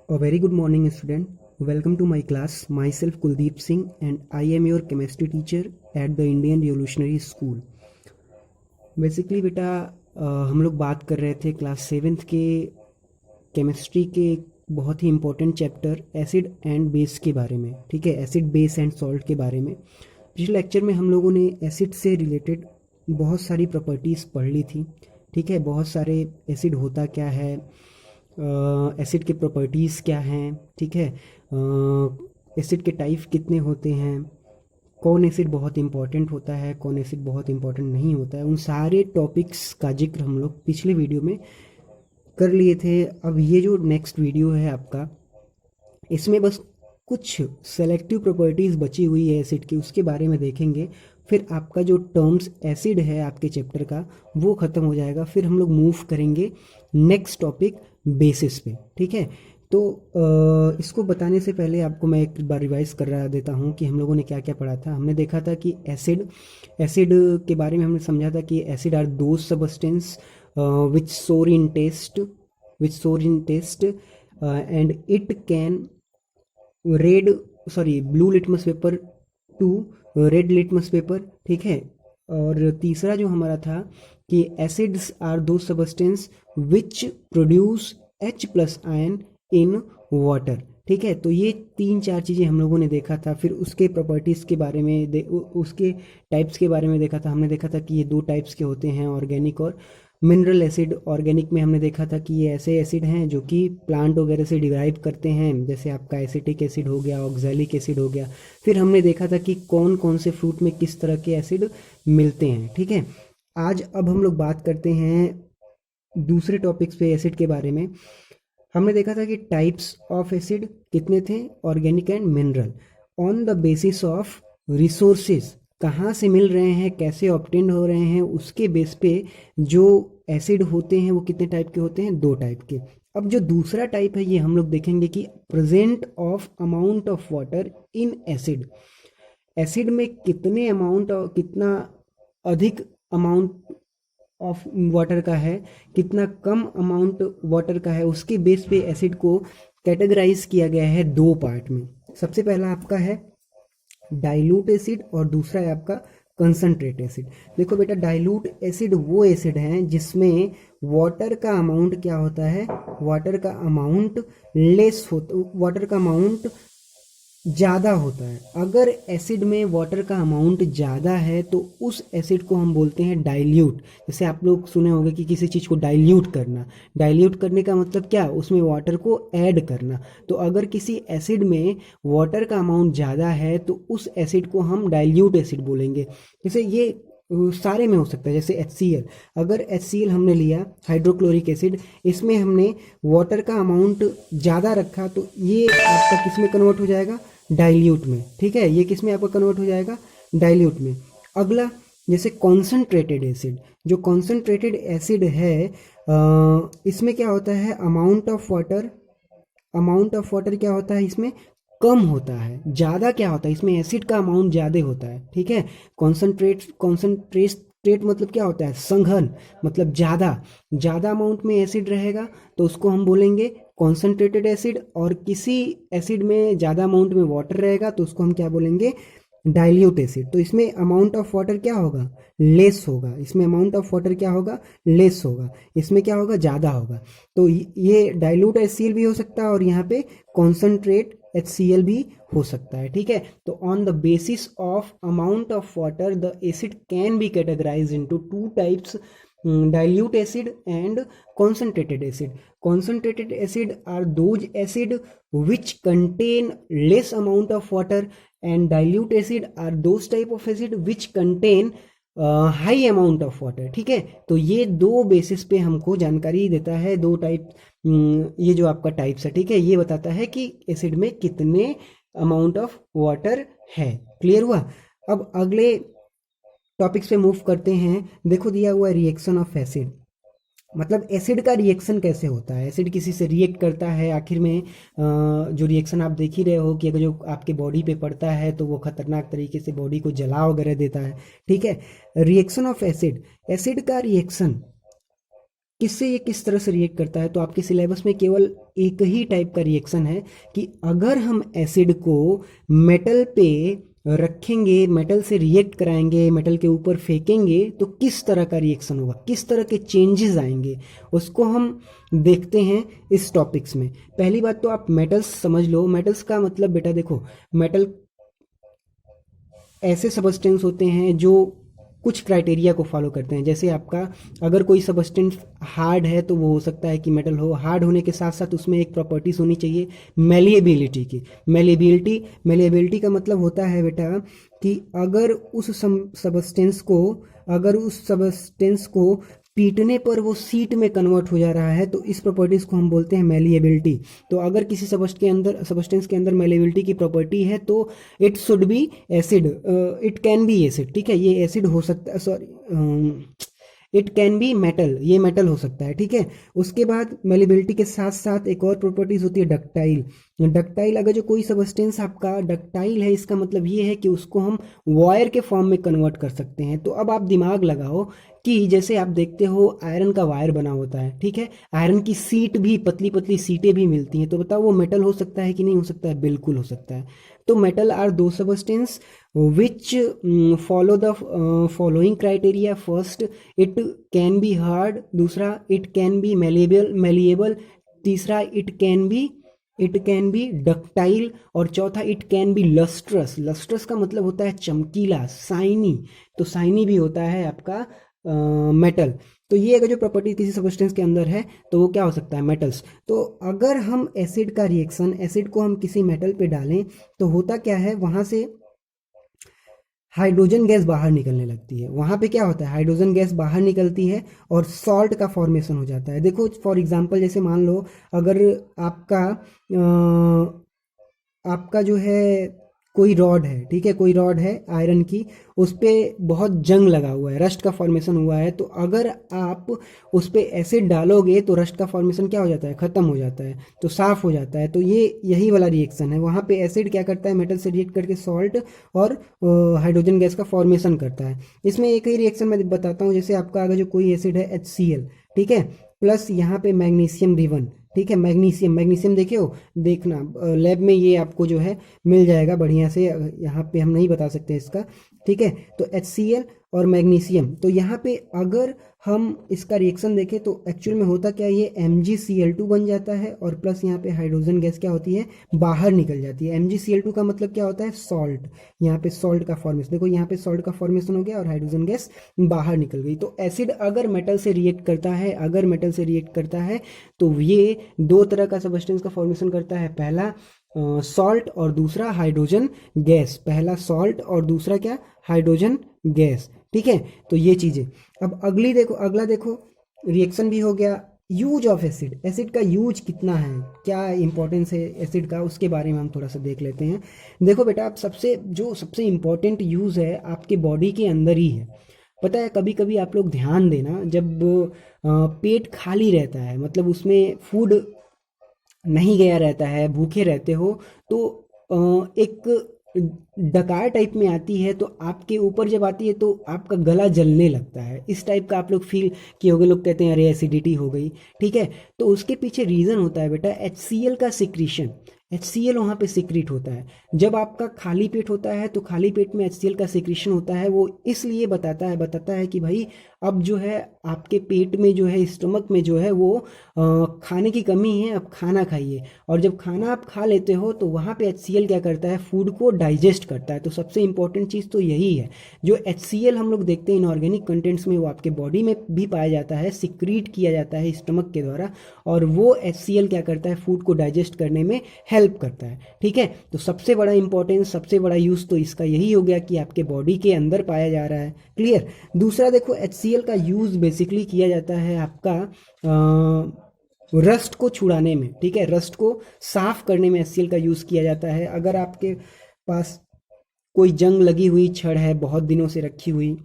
A very good morning, student. Welcome to my class. Myself Kuldeep Singh, and I am your chemistry teacher at the Indian Revolutionary School. Basically बेटा हम लोग बात कर रहे थे class seventh के chemistry के एक बहुत ही important chapter acid and base के बारे में। ठीक है, एसिड बेस एंड सॉल्ट के बारे में। पिछले लेक्चर में हम लोगों ने एसिड से रिलेटेड बहुत सारी प्रॉपर्टीज़ पढ़ ली थी। ठीक है, बहुत सारे एसिड होता क्या है, एसिड के प्रॉपर्टीज़ क्या हैं। ठीक है, एसिड के टाइप कितने होते हैं, कौन एसिड बहुत इंपॉर्टेंट होता है, कौन एसिड बहुत इंपॉर्टेंट नहीं होता है, उन सारे टॉपिक्स का जिक्र हम लोग पिछले वीडियो में कर लिए थे। अब ये जो नेक्स्ट वीडियो है आपका, इसमें बस कुछ सेलेक्टिव प्रॉपर्टीज़ बची हुई है एसिड की, उसके बारे में देखेंगे। फिर आपका जो टर्म्स एसिड है आपके चैप्टर का वो ख़त्म हो जाएगा। फिर हम लोग मूव करेंगे नेक्स्ट टॉपिक बेसिस पे। ठीक है, तो इसको बताने से पहले आपको मैं एक बार रिवाइज कर रहा देता हूँ कि हम लोगों ने क्या क्या पढ़ा था। हमने देखा था कि एसिड के बारे में हमने समझा था कि acid are those substance which sour in taste and it can blue litmus paper to red litmus paper. ठीक है, और तीसरा जो हमारा था कि acids are those substance which produce H+ ion in water. ठीक है, तो ये 3-4 चीज़ें हम लोगों ने देखा था। फिर उसके प्रॉपर्टीज़ के बारे में उसके टाइप्स के बारे में देखा था। हमने देखा था कि ये 2 टाइप्स के होते हैं, ऑर्गेनिक और मिनरल एसिड। ऑर्गेनिक में हमने देखा था कि ये ऐसे एसिड हैं जो कि प्लांट वगैरह से डिराइव करते हैं, जैसे आपका एसिटिक एसिड हो गया, ऑक्सैलिक एसिड हो गया। फिर हमने देखा था कि कौन कौन से फ्रूट में किस तरह के एसिड मिलते हैं। ठीक है, आज अब हम लोग बात करते हैं दूसरे टॉपिक्स पे एसिड के बारे में। हमने देखा था कि टाइप्स ऑफ एसिड कितने थे, organic and mineral. On the basis of resources, कहाँ से मिल रहे हैं, कैसे ऑब्टेन हो रहे हैं, उसके बेस पे जो एसिड होते हैं वो कितने टाइप के होते हैं, 2 टाइप के। अब जो दूसरा टाइप है ये हम लोग देखेंगे कि present of amount of water in acid. Acid में कितने अमाउंट और कितना अधिक अमाउंट ऑफ वाटर का है, कितना कम अमाउंट वाटर का है, उसके बेस पे एसिड को कैटेगराइज किया गया है 2 पार्ट में। सबसे पहला आपका है डाइल्यूट एसिड और दूसरा है आपका कंसंट्रेट एसिड। देखो बेटा, डाइल्यूट एसिड वो एसिड हैं जिसमें वाटर का अमाउंट क्या होता है, वाटर का अमाउंट लेस होता, वाटर का अमाउंट ज़्यादा होता है। अगर एसिड में वाटर का अमाउंट ज़्यादा है तो उस एसिड को हम बोलते हैं डाइल्यूट। जैसे आप लोग सुने होंगे कि किसी चीज़ को डाइल्यूट करना, डाइल्यूट करने का मतलब क्या, उसमें वाटर को ऐड करना। तो अगर किसी एसिड में वाटर का अमाउंट ज़्यादा है तो उस एसिड को हम डाइल्यूट एसिड बोलेंगे। जैसे ये सारे में हो सकता है, जैसे HCl। अगर HCl हमने लिया, हाइड्रोक्लोरिक एसिड, इसमें हमने वाटर का अमाउंट ज़्यादा रखा तो ये आपका किस में कन्वर्ट हो जाएगा, डाइल्यूट में। ठीक है, ये किस में आपका कन्वर्ट हो जाएगा, डाइल्यूट में। अगला जैसे कॉन्सनट्रेटेड एसिड, जो कॉन्सनट्रेटेड एसिड है इसमें क्या होता है, अमाउंट ऑफ वाटर क्या होता है, इसमें कम होता है। ज़्यादा क्या होता है, इसमें एसिड का अमाउंट ज़्यादा होता है। ठीक है, कॉन्सनट्रेट मतलब क्या होता है, संघन, मतलब ज़्यादा अमाउंट में एसिड रहेगा तो उसको हम बोलेंगे कॉन्सनट्रेटेड एसिड। और किसी एसिड में ज़्यादा अमाउंट में वाटर रहेगा तो उसको हम क्या बोलेंगे, डाइल्यूट एसिड। तो इसमें अमाउंट ऑफ वाटर क्या होगा, लेस होगा। इसमें अमाउंट ऑफ वाटर क्या होगा, लेस होगा। इसमें क्या होगा, ज़्यादा होगा। तो ये डाइल्यूट HCl भी हो सकता है और यहाँ पे कॉन्सनट्रेट HCl भी हो सकता है। ठीक है, तो on the basis of amount of water the acid can be categorize into 2 types, dilute acid and concentrated acid. Concentrated acid are those acid which contain less amount of water, and dilute acid are those type of acid which contain high amount of water. ठीक है, तो ये 2 basis पे हमको जानकारी देता है, 2 type. ये जो आपका टाइप्स है, ठीक है, ये बताता है कि एसिड में कितने अमाउंट ऑफ वाटर है। क्लियर हुआ। अब अगले टॉपिक्स पे मूव करते हैं। देखो दिया हुआ है रिएक्शन ऑफ एसिड, मतलब एसिड का रिएक्शन कैसे होता है। एसिड किसी से रिएक्ट करता है, आखिर में जो रिएक्शन आप देख ही रहे हो कि अगर जो आपके बॉडी पे पड़ता है तो वो खतरनाक तरीके से बॉडी को जला वगैरह देता है। ठीक है, रिएक्शन ऑफ एसिड, एसिड का रिएक्शन किससे ये किस तरह से रिएक्ट करता है, तो आपके सिलेबस में केवल एक ही टाइप का रिएक्शन है कि अगर हम एसिड को मेटल पे रखेंगे, मेटल से रिएक्ट कराएंगे, मेटल के ऊपर फेंकेंगे, तो किस तरह का रिएक्शन होगा, किस तरह के चेंजेस आएंगे, उसको हम देखते हैं इस टॉपिक्स में। पहली बात तो आप मेटल्स समझ लो। मेटल्स का मतलब बेटा देखो, मेटल ऐसे सबस्टेंस होते हैं जो कुछ क्राइटेरिया को फॉलो करते हैं। जैसे आपका अगर कोई सबस्टेंस हार्ड है तो वो हो सकता है कि मेटल हो। हार्ड होने के साथ साथ उसमें एक प्रॉपर्टीज होनी चाहिए मेलिएबिलिटी की। मेलिएबिलिटी का मतलब होता है बेटा कि अगर उस सबस्टेंस को पीटने पर वो सीट में कन्वर्ट हो जा रहा है, तो इस प्रॉपर्टीज को हम बोलते हैं मेलिएबिलिटी। तो अगर किसी सबस्टेंस के अंदर मेलिएबिलिटी की प्रॉपर्टी है तो it should be acid, it can be acid. ठीक है, ये एसिड हो सकता है, sorry, it can be metal, ये मेटल हो सकता है। ठीक है, उसके बाद मेलिबिलिटी के साथ साथ एक और प्रॉपर्टीज होती है डक्टाइल। डक्टाइल, अगर जो कोई सबस्टेंस आपका डक्टाइल है, इसका मतलब ये है कि उसको हम वायर के फॉर्म में कन्वर्ट कर सकते हैं। तो अब आप दिमाग लगाओ कि जैसे आप देखते हो आयरन का वायर बना होता है, ठीक है, आयरन की सीट भी, पतली पतली सीटें भी मिलती हैं, तो बताओ वो मेटल हो सकता है कि नहीं हो सकता है? बिल्कुल हो सकता है। तो metal are those substance which follow the following criteria. First, it can be hard, दूसरा it can be malleable, तीसरा it can be ductile, और चौथा it can be lustrous का मतलब होता है चमकीला, साइनी। तो साइनी भी होता है आपका मेटल। तो ये अगर जो प्रॉपर्टी किसी सबस्टेंस के अंदर है तो वो क्या हो सकता है? मेटल्स। तो अगर हम एसिड का रिएक्शन, एसिड को हम किसी मेटल पे डालें तो होता क्या है, वहां से हाइड्रोजन गैस बाहर निकलने लगती है। वहाँ पे क्या होता है, हाइड्रोजन गैस बाहर निकलती है और सॉल्ट का फॉर्मेशन हो जाता है। देखो फॉर एग्जांपल, जैसे मान लो अगर आपका जो है कोई रॉड है, ठीक है, कोई रॉड है आयरन की, उस पर बहुत जंग लगा हुआ है, रस्ट का फॉर्मेशन हुआ है, तो अगर आप उस पर एसिड डालोगे तो रस्ट का फॉर्मेशन क्या हो जाता है? ख़त्म हो जाता है, तो साफ़ हो जाता है। तो ये यही वाला रिएक्शन है। वहाँ पे एसिड क्या करता है, मेटल से रिएक्ट करके सॉल्ट और हाइड्रोजन गैस का फॉर्मेशन करता है। इसमें एक ही रिएक्शन मैं बताता हूँ। जैसे आपका अगर जो कोई एसिड है HCl, ठीक है, प्लस यहाँ पे मैग्नीशियम भी1, ठीक है, मैग्नीशियम देखे हो, देखना लैब में ये आपको जो है मिल जाएगा बढ़िया से, यहाँ पे हम नहीं बता सकते इसका। ठीक है, तो HCl और मैग्नीशियम, तो यहाँ पे अगर हम इसका रिएक्शन देखें तो एक्चुअल में होता क्या है, ये MgCl2 बन जाता है और प्लस यहाँ पे हाइड्रोजन गैस क्या होती है, बाहर निकल जाती है। MgCl2 का मतलब क्या होता है? सॉल्ट। यहाँ पे सॉल्ट का फॉर्मेशन देखो, यहाँ पे सॉल्ट का फॉर्मेशन हो गया और हाइड्रोजन गैस बाहर निकल गई। तो एसिड अगर मेटल से रिएक्ट करता है तो ये दो तरह का सबस्टेंस का फॉर्मेशन करता है। पहला सॉल्ट और दूसरा हाइड्रोजन गैस। पहला सॉल्ट और दूसरा क्या? Hydrogen gas. ठीक है, तो ये चीजें। अब अगला देखो, रिएक्शन भी हो गया। यूज ऑफ एसिड, एसिड का यूज कितना है, क्या इंपॉर्टेंस है एसिड का, उसके बारे में हम थोड़ा सा देख लेते हैं। देखो बेटा, आप सबसे इंपॉर्टेंट यूज है आपके बॉडी के अंदर ही है। पता है, कभी कभी आप लोग ध्यान देना, जब पेट खाली रहता है, मतलब उसमें फूड नहीं गया रहता है, भूखे रहते हो, तो एक डकार टाइप में आती है, तो आपके ऊपर जब आती है तो आपका गला जलने लगता है। इस टाइप का आप लोग फील किए होंगे। लोग कहते हैं अरे एसिडिटी हो गई। ठीक है, तो उसके पीछे रीज़न होता है बेटा HCl का सिक्रीशन। HCl वहाँ पे सिक्रीट होता है। जब आपका खाली पेट होता है तो खाली पेट में HCl का सिक्रीशन होता है। वो इसलिए बताता है कि भाई अब जो है आपके पेट में जो है, स्टमक में जो है वो खाने की कमी है, अब खाना खाइए। और जब खाना आप खा लेते हो तो वहाँ पे HCl क्या करता है, फूड को डाइजेस्ट करता है। तो सबसे इंपॉर्टेंट चीज़ तो यही है। जो HCl हम लोग देखते हैं इनऑर्गेनिक कंटेंट्स में, वो आपके बॉडी में भी पाया जाता है, सिक्रीट किया जाता है स्टमक के द्वारा, और वो HCl क्या करता है, फूड को डाइजेस्ट करने में हेल्प करता है। ठीक है, तो सबसे बड़ा इंपॉर्टेंस, सबसे बड़ा यूज़ तो इसका यही हो गया कि आपके बॉडी के अंदर पाया जा रहा है। क्लियर। दूसरा देखो, HCl का यूज़ बेसिकली किया जाता है आपका रस्ट को छुड़ाने में। ठीक है, रस्ट को साफ करने में HCl का यूज़ किया जाता है। अगर आपके पास कोई जंग लगी हुई छड़ है बहुत दिनों से रखी हुई,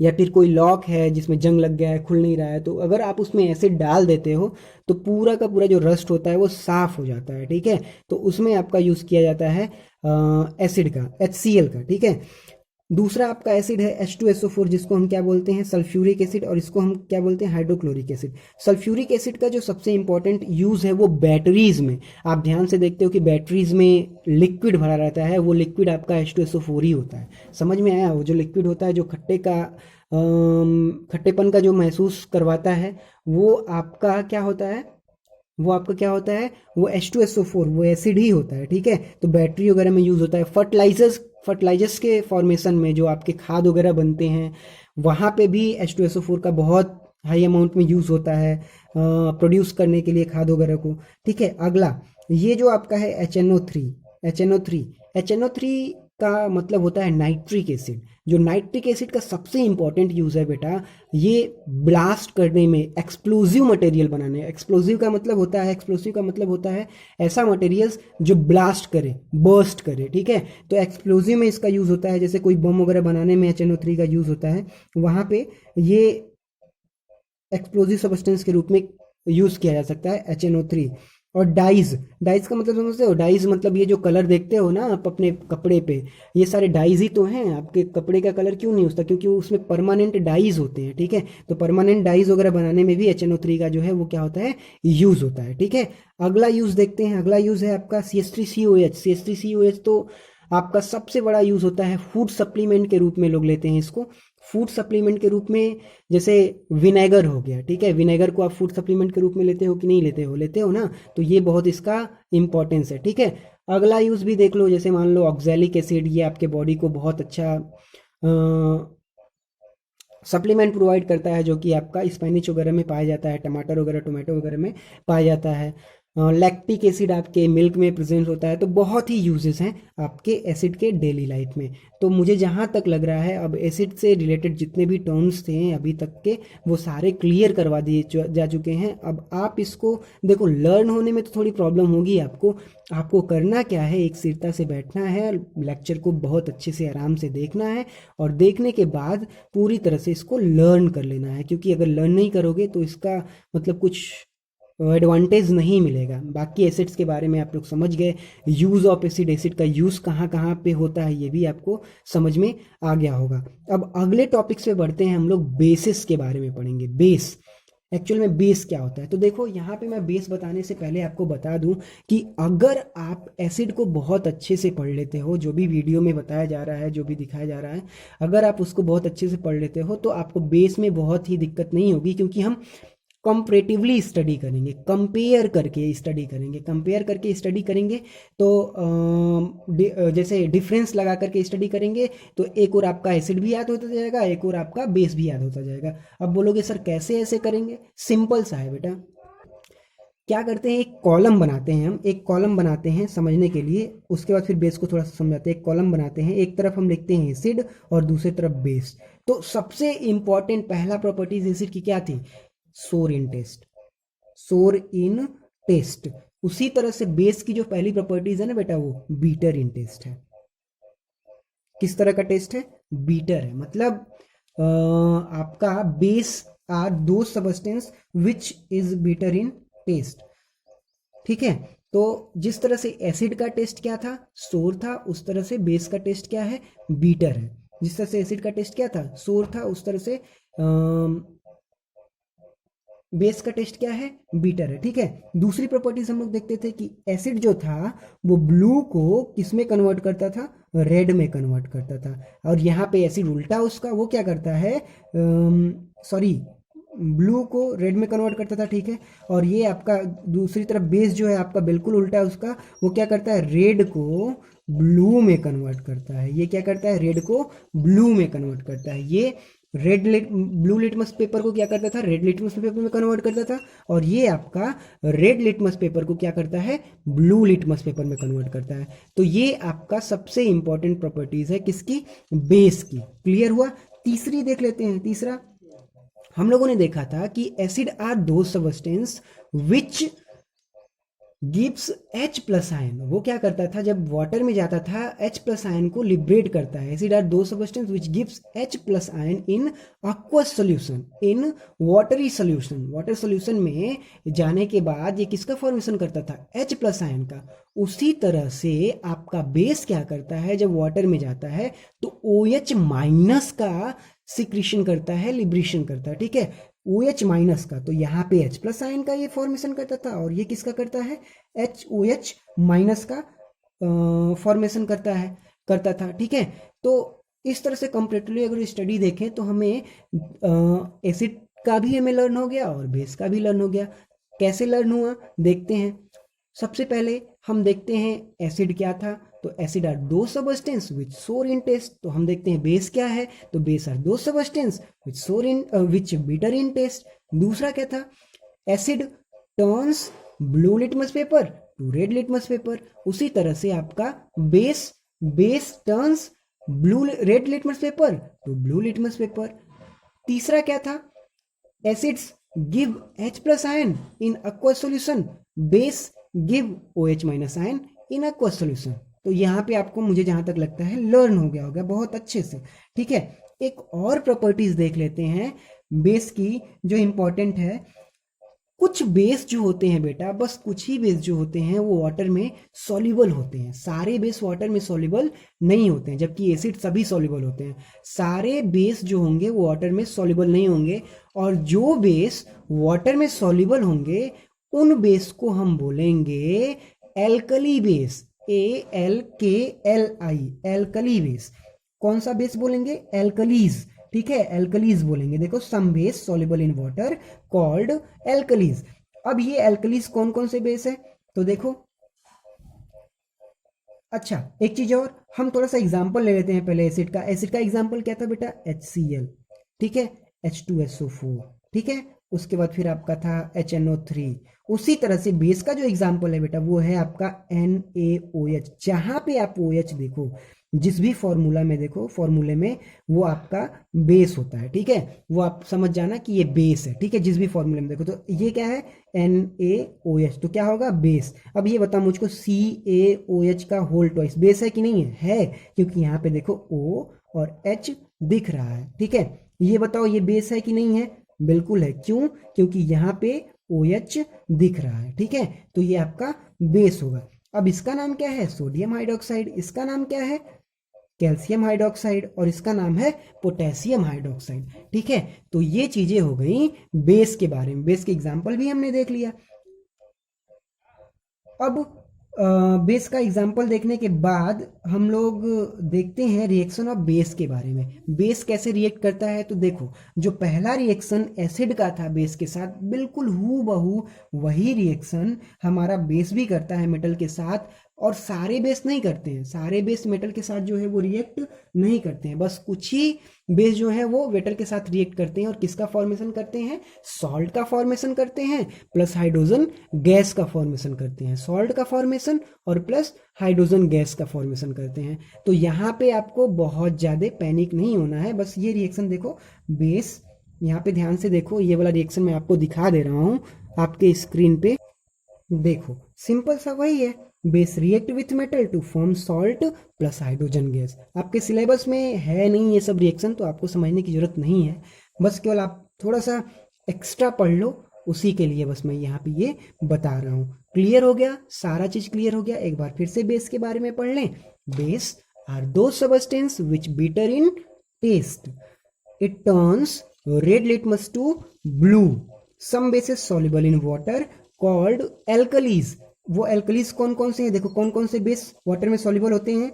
या फिर कोई लॉक है जिसमें जंग लग गया है, खुल नहीं रहा है, तो अगर आप उसमें एसिड डाल देते हो तो पूरा का पूरा जो रस्ट होता है वो साफ हो जाता है। ठीक है, तो उसमें आपका यूज़ किया जाता है एसिड का, HCl का। ठीक है, दूसरा आपका एसिड है H2SO4, जिसको हम क्या बोलते हैं, सल्फ्यूरिक एसिड, और इसको हम क्या बोलते हैं, हाइड्रोक्लोरिक एसिड। सल्फ्यूरिक एसिड का जो सबसे इंपॉर्टेंट यूज है वो बैटरीज में, आप ध्यान से देखते हो कि बैटरीज में लिक्विड भरा रहता है, वो लिक्विड आपका H2SO4 ही होता है। समझ में आया? वो जो लिक्विड होता है, जो खट्टेपन का जो महसूस करवाता है, वो आपका क्या होता है, वो आपका क्या होता है, वो H2SO4, वो एसिड ही होता है। ठीक है, तो बैटरी वगैरह में यूज होता है। फर्टिलाइजर्स के फॉर्मेशन में, जो आपके खाद वगैरह बनते हैं, वहाँ पे भी H2SO4 का बहुत हाई अमाउंट में यूज होता है प्रोड्यूस करने के लिए खाद वगैरह को। ठीक है, अगला ये जो आपका है HNO3 का मतलब होता है नाइट्रिक एसिड। जो नाइट्रिक एसिड का सबसे इंपॉर्टेंट यूज है बेटा, ये ब्लास्ट करने में, एक्सप्लोजिव मटेरियल बनाने। एक्सप्लोजिव का मतलब होता है ऐसा मटेरियल्स जो ब्लास्ट करे, बर्स्ट करे। ठीक है, तो एक्सप्लोजिव में इसका यूज होता है, जैसे कोई बम वगैरह बनाने में HNO3 का यूज होता है, वहां पे ये एक्सप्लोजिव सब्सटेंस के रूप में यूज किया जा सकता है HNO3। और डाइज का मतलब समझते हो? डाइज मतलब ये जो कलर देखते हो ना आप अपने कपड़े पे, ये सारे डाइज ही तो हैं। आपके कपड़े का कलर क्यों नहीं होता? क्योंकि उसमें परमानेंट डाइज होते हैं। ठीक है, तो परमानेंट डाइज वगैरह बनाने में भी HNO3 का जो है वो क्या होता है, यूज होता है। ठीक है, अगला यूज देखते हैं। अगला यूज है आपका CH3COH। तो आपका सबसे बड़ा यूज होता है फूड सप्लीमेंट के रूप में, लोग लेते हैं इसको फूड सप्लीमेंट के रूप में। जैसे विनेगर हो गया, ठीक है, विनेगर को आप फूड सप्लीमेंट के रूप में लेते हो कि नहीं लेते हो? लेते हो ना, तो ये बहुत इसका इंपॉर्टेंस है। ठीक है, अगला यूज भी देख लो, जैसे मान लो ऑक्जेलिक एसिड, ये आपके बॉडी को बहुत अच्छा सप्लीमेंट प्रोवाइड करता है, जो कि आपका स्पेनिच वगैरह में पाया जाता है, टमाटर वगैरह, टोमेटो वगैरह में पाया जाता है। लैक्टिक एसिड आपके मिल्क में प्रेजेंट होता है। तो बहुत ही यूजेस हैं आपके एसिड के डेली लाइफ में। तो मुझे जहाँ तक लग रहा है, अब एसिड से रिलेटेड जितने भी टर्म्स थे अभी तक के, वो सारे क्लियर करवा दिए जा चुके हैं। अब आप इसको देखो, लर्न होने में तो थोड़ी प्रॉब्लम होगी आपको। आपको करना क्या है, एक स्थिरता से बैठना है, लेक्चर को बहुत अच्छे से आराम से देखना है, और देखने के बाद पूरी तरह से इसको लर्न कर लेना है। क्योंकि अगर लर्न नहीं करोगे तो इसका मतलब कुछ एडवांटेज नहीं मिलेगा। बाकी एसिड्स के बारे में आप लोग समझ गए, यूज ऑफ एसिड का यूज कहाँ कहाँ पे होता है ये भी आपको समझ में आ गया होगा। अब अगले टॉपिक्स पे बढ़ते हैं, हम लोग बेसिस के बारे में पढ़ेंगे। बेस, एक्चुअल में बेस क्या होता है? तो देखो, यहाँ पे मैं बेस बताने से पहले आपको बता दूं कि अगर आप एसिड को बहुत अच्छे से पढ़ लेते हो, जो भी वीडियो में बताया जा रहा है, जो भी दिखाया जा रहा है, अगर आप उसको बहुत अच्छे से पढ़ लेते हो तो आपको बेस में बहुत ही दिक्कत नहीं होगी। क्योंकि हम कंपैरेटिवली स्टडी करेंगे, कंपेयर करके स्टडी करेंगे। तो जैसे डिफरेंस लगा करके स्टडी करेंगे, तो एक और आपका एसिड भी याद होता जाएगा, एक और आपका बेस भी याद होता जाएगा। अब बोलोगे सर कैसे ऐसे करेंगे? सिंपल सा है बेटा। क्या करते हैं, एक कॉलम बनाते हैं, हम एक कॉलम बनाते हैं समझने के लिए, उसके बाद फिर बेस को थोड़ा सा समझाते हैं। एक कॉलम बनाते हैं, एक तरफ हम लिखते हैं एसिड और दूसरी तरफ बेस। तो सबसे इंपॉर्टेंट पहला प्रॉपर्टीज एसिड की क्या थी? सोर इन टेस्ट। उसी तरह से बेस की जो पहली प्रॉपर्टीज है ना बेटा, वो बीटर इन टेस्ट है। किस तरह का टेस्ट है? बीटर है। मतलब आपका base are those substance which is bitter in taste. ठीक है, तो जिस तरह से एसिड का टेस्ट क्या था? सोर था, उस तरह से बेस का टेस्ट क्या है? बीटर है। जिस तरह से एसिड का टेस्ट क्या था? सोर था, उस तरह से बेस का टेस्ट क्या है? बीटर है। ठीक है, दूसरी प्रॉपर्टीज हम लोग देखते थे कि एसिड जो था वो ब्लू को किस में कन्वर्ट करता था? रेड में कन्वर्ट करता था। और यहाँ पे एसिड उल्टा उसका, वो क्या करता है, सॉरी, ब्लू को रेड में कन्वर्ट करता था। ठीक है, और ये आपका दूसरी तरफ बेस जो है आपका बिल्कुल उल्टा है उसका, वो क्या करता है? रेड को ब्लू में कन्वर्ट करता है। ये क्या करता है? रेड को ब्लू में कन्वर्ट करता है। ये ब्लू लिटमस पेपर को क्या करता था? रेड लिटमस पेपर में कन्वर्ट करता था। और ये आपका रेड लिटमस पेपर को क्या करता है? ब्लू लिटमस पेपर में कन्वर्ट करता है। तो ये आपका सबसे इंपॉर्टेंट प्रॉपर्टीज है किसकी? बेस की। क्लियर हुआ? तीसरी देख लेते हैं। तीसरा हम लोगों ने देखा था कि acid are those substance which gives H plus ion, वो क्या करता था जब वाटर में जाता था H प्लस आयन को लिबरेट करता है। एसिड आर दो substance which gives H plus ion in aqueous solution, in watery solution. Water solution में जाने के बाद ये किसका फॉर्मेशन करता था, H प्लस आयन का। उसी तरह से आपका बेस क्या करता है, जब वाटर में जाता है तो OH माइनस का सिक्रीशन करता है, लिब्रेशन करता है, ठीक है, OH माइनस का। तो यहाँ पे H प्लस आयन का ये फॉर्मेशन करता था और ये किसका करता है, OH माइनस का फॉर्मेशन करता था, ठीक है। तो इस तरह से कंप्लीटली अगर स्टडी देखें तो हमें एसिड का भी हमें लर्न हो गया और बेस का भी लर्न हो गया। कैसे लर्न हुआ देखते हैं। सबसे पहले हम देखते हैं एसिड क्या था, तो acid are those substance which sour in test. तो हम देखते हैं बेस क्या है, तो base are those substance which sour in which bitter in test. दूसरा क्या था, asset turns blue litmus paper to red litmus paper. उसी तरह से आपका base turns red litmus paper to blue litmus paper. तीसरा क्या था, acids give H plus ion इन aqueous solution, base give OH minus ion इन aqueous solution। तो यहाँ पे आपको, मुझे जहां तक लगता है, लर्न हो गया होगा बहुत अच्छे से, ठीक है। एक और प्रॉपर्टीज देख लेते हैं बेस की जो इंपॉर्टेंट है। कुछ बेस जो होते हैं बेटा, बस कुछ ही बेस जो होते हैं वो वाटर में सॉल्युबल होते हैं। सारे बेस वाटर में सॉल्युबल नहीं होते हैं, जबकि एसिड सभी सॉल्युबल होते हैं। सारे बेस जो होंगे वो वाटर में सॉल्युबल नहीं होंगे, और जो बेस वाटर में सॉल्युबल होंगे उन बेस को हम बोलेंगे alkali base, ALKLI, alkali base. कौन सा बेस बोलेंगे, एल्कलीज, ठीक है, एल्कलीज बोलेंगे। देखो, some base soluble in water called alkalis. अब ये एल्कलीज कौन कौन से बेस है, तो देखो, अच्छा एक चीज और, हम थोड़ा सा एग्जांपल ले लेते हैं पहले एसिड का। एसिड का एग्जांपल क्या था बेटा, HCl, ठीक है, H2SO4, ठीक है, उसके बाद फिर आपका था HNO3। उसी तरह से बेस का जो एग्जांपल है बेटा वो है आपका NaOH। जहां पे आप OH देखो, जिस भी फॉर्मूला में देखो, फॉर्मूले में वो आपका बेस होता है, ठीक है, वो आप समझ जाना कि ये बेस है, ठीक है। जिस भी फॉर्मूले में देखो, तो ये क्या है, NaOH, तो क्या होगा, बेस। अब ये बताओ मुझको, CaOH का होल ट्वाइस बेस है कि नहीं है, क्योंकि यहाँ पे देखो O और H दिख रहा है, ठीक है। ये बताओ ये बेस है कि नहीं है, बिल्कुल है। क्यों, क्योंकि यहाँ पे OH दिख रहा है, ठीक है, तो ये आपका बेस होगा। अब इसका नाम क्या है, सोडियम हाइड्रोक्साइड, इसका नाम क्या है, कैल्शियम हाइड्रोक्साइड, और इसका नाम है पोटेशियम हाइड्रोक्साइड, ठीक है। तो ये चीजें हो गई बेस के बारे में, बेस के एग्जांपल भी हमने देख लिया। अब बेस का एग्जांपल देखने के बाद हम लोग देखते हैं रिएक्शन ऑफ बेस के बारे में। बेस कैसे रिएक्ट करता है, तो देखो, जो पहला रिएक्शन एसिड का था बेस के साथ, बिल्कुल हूबहू वही रिएक्शन हमारा बेस भी करता है मेटल के साथ। और सारे बेस नहीं करते हैं, सारे बेस मेटल के साथ जो है वो रिएक्ट नहीं करते हैं, बस कुछ ही बेस जो है वो मेटल के साथ रिएक्ट करते हैं। और किसका फॉर्मेशन करते हैं, सॉल्ट का फॉर्मेशन करते हैं, प्लस हाइड्रोजन गैस का फॉर्मेशन करते हैं। सॉल्ट का फॉर्मेशन और प्लस हाइड्रोजन गैस का फॉर्मेशन करते हैं। तो यहाँ पे आपको बहुत ज़्यादा पैनिक नहीं होना है, बस ये रिएक्शन देखो, बेस, यहाँ पे ध्यान से देखो, ये वाला रिएक्शन मैं आपको दिखा दे रहा हूँ आपके स्क्रीन पे, देखो सिंपल सा वही है, base react with metal to form salt plus hydrogen gas. आपके सिलेबस में है नहीं ये सब रिएक्शन, तो आपको समझने की जरूरत नहीं है, बस केवल आप थोड़ा सा एक्स्ट्रा पढ़ लो, उसी के लिए बस मैं यहाँ पे ये बता रहा हूँ। क्लियर हो गया, सारा चीज क्लियर हो गया। एक बार फिर से बेस के बारे में पढ़ लें। Base are those substance which bitter in taste, it turns red litmus to blue, some bases soluble in water called alkalis. वो एल्कलीज कौन कौन से हैं, देखो कौन कौन से बेस वाटर में सॉल्युबल होते हैं,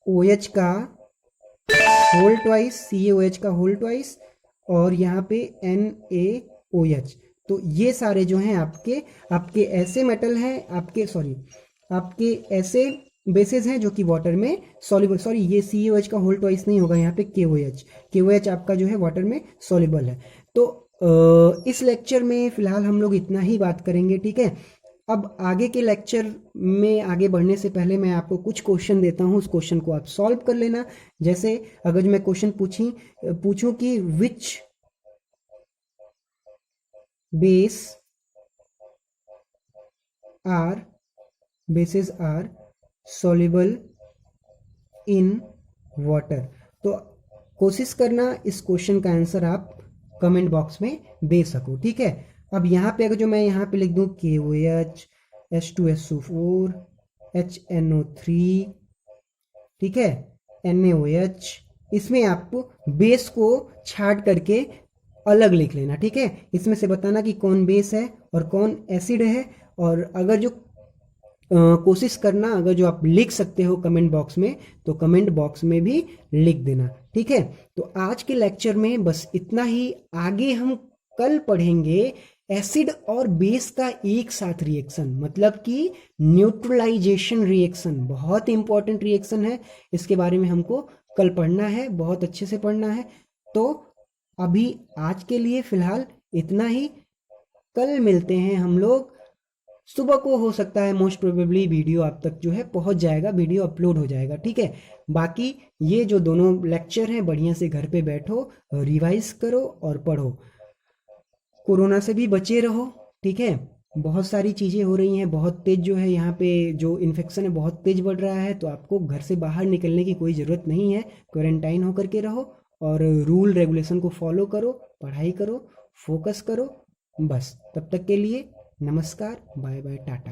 CaOH का होल ट्वाइस, CaOH का होल ट्वाइस, और यहाँ पे NaOH। तो ये सारे जो हैं आपके ऐसे मेटल हैं, आपके ऐसे बेसेस हैं जो कि वाटर में सॉल्युबल, सॉरी ये CaOH का होल ट्वाइस नहीं होगा, यहाँ पे KOH आपका जो है वाटर में सॉल्युबल है। तो इस लेक्चर में फिलहाल हम लोग इतना ही बात करेंगे, ठीक है। अब आगे के लेक्चर में आगे बढ़ने से पहले मैं आपको कुछ क्वेश्चन देता हूँ, उस क्वेश्चन को आप सॉल्व कर लेना। जैसे अगर मैं क्वेश्चन पूछूं कि base are bases are soluble in water. तो कोशिश करना इस क्वेश्चन का आंसर आप कमेंट बॉक्स में दे सको, ठीक है। अब यहाँ पे अगर जो मैं यहाँ पे लिख दूँ KOH H2SO4 HNO3, ठीक है, NaOH, इसमें आपको बेस को छाट करके अलग लिख लेना, ठीक है। इसमें से बताना कि कौन बेस है और कौन एसिड है। और अगर जो कोशिश करना, अगर जो आप लिख सकते हो कमेंट बॉक्स में, तो कमेंट बॉक्स में भी लिख देना, ठीक है। तो आज के लेक्चर में बस इतना ही। आगे हम कल पढ़ेंगे एसिड और बेस का एक साथ रिएक्शन, मतलब कि न्यूट्रलाइजेशन रिएक्शन। बहुत इंपॉर्टेंट रिएक्शन है, इसके बारे में हमको कल पढ़ना है, बहुत अच्छे से पढ़ना है। तो अभी आज के लिए फिलहाल इतना ही। कल मिलते हैं हम लोग सुबह को, हो सकता है मोस्ट प्रोबेबली वीडियो आप तक जो है पहुंच जाएगा, वीडियो अपलोड हो जाएगा, ठीक है। बाकी ये जो दोनों लेक्चर हैं, बढ़िया से घर पे बैठो, रिवाइज करो और पढ़ो। कोरोना से भी बचे रहो, ठीक है। बहुत सारी चीज़ें हो रही हैं, बहुत तेज जो है यहाँ पे जो इन्फेक्शन है बहुत तेज बढ़ रहा है, तो आपको घर से बाहर निकलने की कोई ज़रूरत नहीं है। क्वारंटाइन होकर के रहो और रूल रेगुलेशन को फॉलो करो, पढ़ाई करो, फोकस करो। बस तब तक के लिए नमस्कार, बाय बाय, टाटा।